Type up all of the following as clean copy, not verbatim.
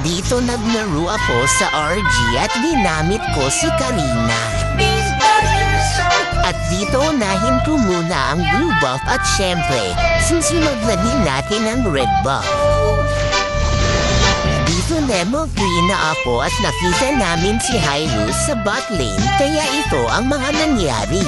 Dito naglaro ako sa RG at ginamit ko si Karina. At dito unahin ko muna ang blue buff at syempre, susunod na din natin ang red buff. Dito level 3 na ako at nakita namin si Hyrule sa bot lane kaya ito ang mga nangyari.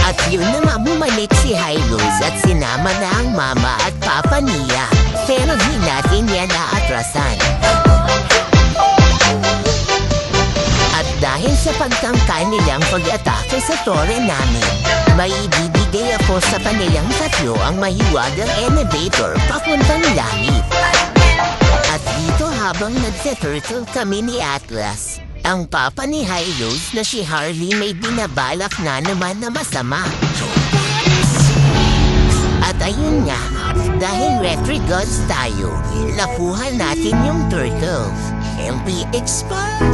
At yun na nga bumalik si Hyrule at sinama na ang mama at papa niya. Pero di natin yan naatrasan. At dahil sa pagtangka nilang pag-atake sa tore namin, may ibibigay ako sa kanilang tatlo ang mahiwagang elevator papuntang langit. At dito habang nagte-turtle kami ni Atlas, ang papa ni Hyrule na si Harley may binabalak na naman na masama. At ayun nga, dahil retry gods tayo, nakuha natin yung turtle. MP expert!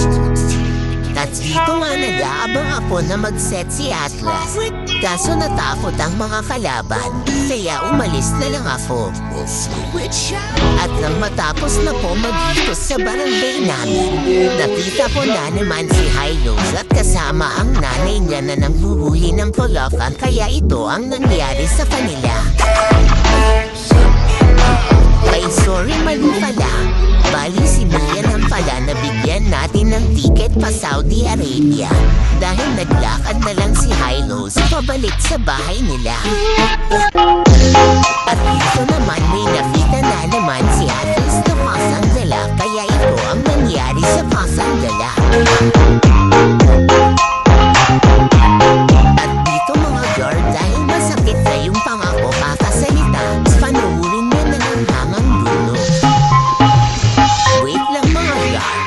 At dito nga nag-aabang ako na mag-set si Atlas. Kaso natakot ang mga kalaban, kaya umalis na lang ako. At nang matapos na po mag-ikot sa barangay namin, nakita ko na naman si Hyrule at kasama ang nanay niya na nanghuhuli ng pulakan kaya ito ang nangyari sa kanila. Ay sorry mali pala, bali si Mia nang pala na bigyan natin ng ticket pa Saudi Arabia dahil naglakad na lang si Hyrule pabalik sa bahay nila. At dito naman may nakita na naman si Atlas na pasandala kaya ito ang nangyari sa pasandala. At dito mga guard dahil masakit na yung pangako kakasalita, panuurin mo na ng hangang dulo. Wait lang mga guard,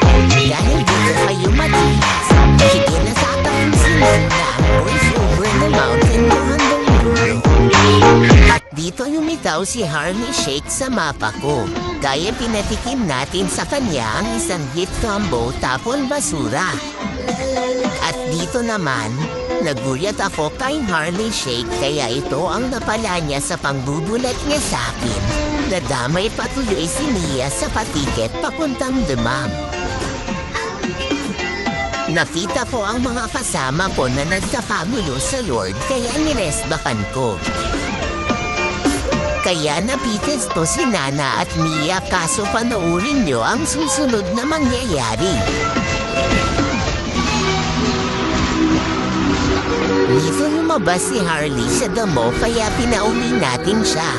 dahil dito kayo matigas, sige na tatapusin na ang voice over the mountain mo hanggang dulo. At dito lumitaw si Harley Shake sa mapa ko, kaya pinatikim natin sa kanya ang isang hit combo tapon basura. At dito naman, nagulat ako kay Harley Shake kaya ito ang napala niya sa pangbubulat niya sa akin. Nadamay patuloy si Mia sa patiket papuntang Damam. Nakita ko ang mga kasama ko na nagkakagulo sa Lord kaya niresbakan ko. Kaya napites to si Nana at Mia kaso panoorin nyo ang susunod na mangyayari. Dito lumabas si Harley sa damo kaya pinauwi natin siya.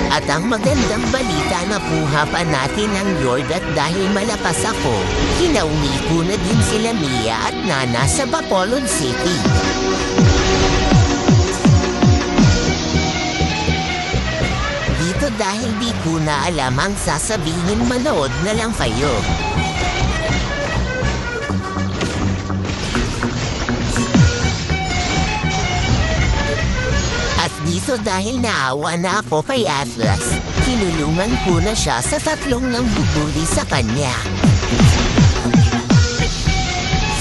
At ang magandang balita na puha pa natin ang Lord at dahil malakas ako, kinauwi ko na din sila Mia at Nana sa Bacolod City. Dito dahil di ko na alam ang sasabihin, manood na lang kayo. Dito dahil naawa na ako kay Atlas, kinulungan ko na siya sa tatlong nangbubuli sa kanya.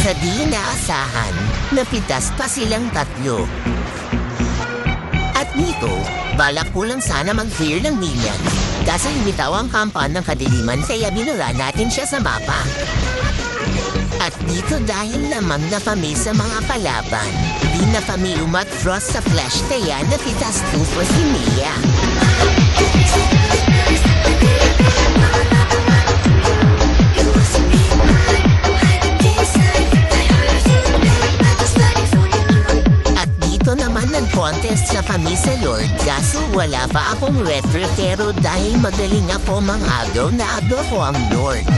Sa di naasahan, napitas pa silang tatlo. At dito, balak ko lang sana mag-clear ng minion. Kaso lumitaw ang kampan ng kadiliman kaya binura natin siya sa mapa. At dito dahil lamang na kami sa mga kalaban, di na kami umatros sa flash kaya napitas po si Mia. At dito naman nag-contest sa kami sa Lord kaso wala pa akong retro pero dahil magaling ako mang-agaw na agaw ko ang Lord.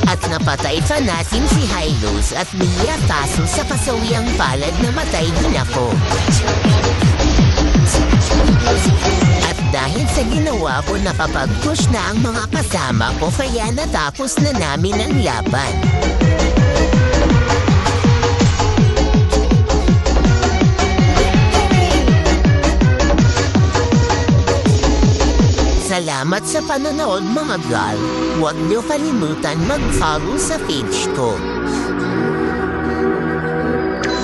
At napatay pa natin si Hyrule at Mia kaso sa kasawiang palad na matay din ako. At dahil sa ginawa ko napapag-push na ang mga kasama ko kaya natapos na namin ang laban. Sa Salamat sa panonood mga gal. Huwag niyo kalimutan mag-follow sa page ko.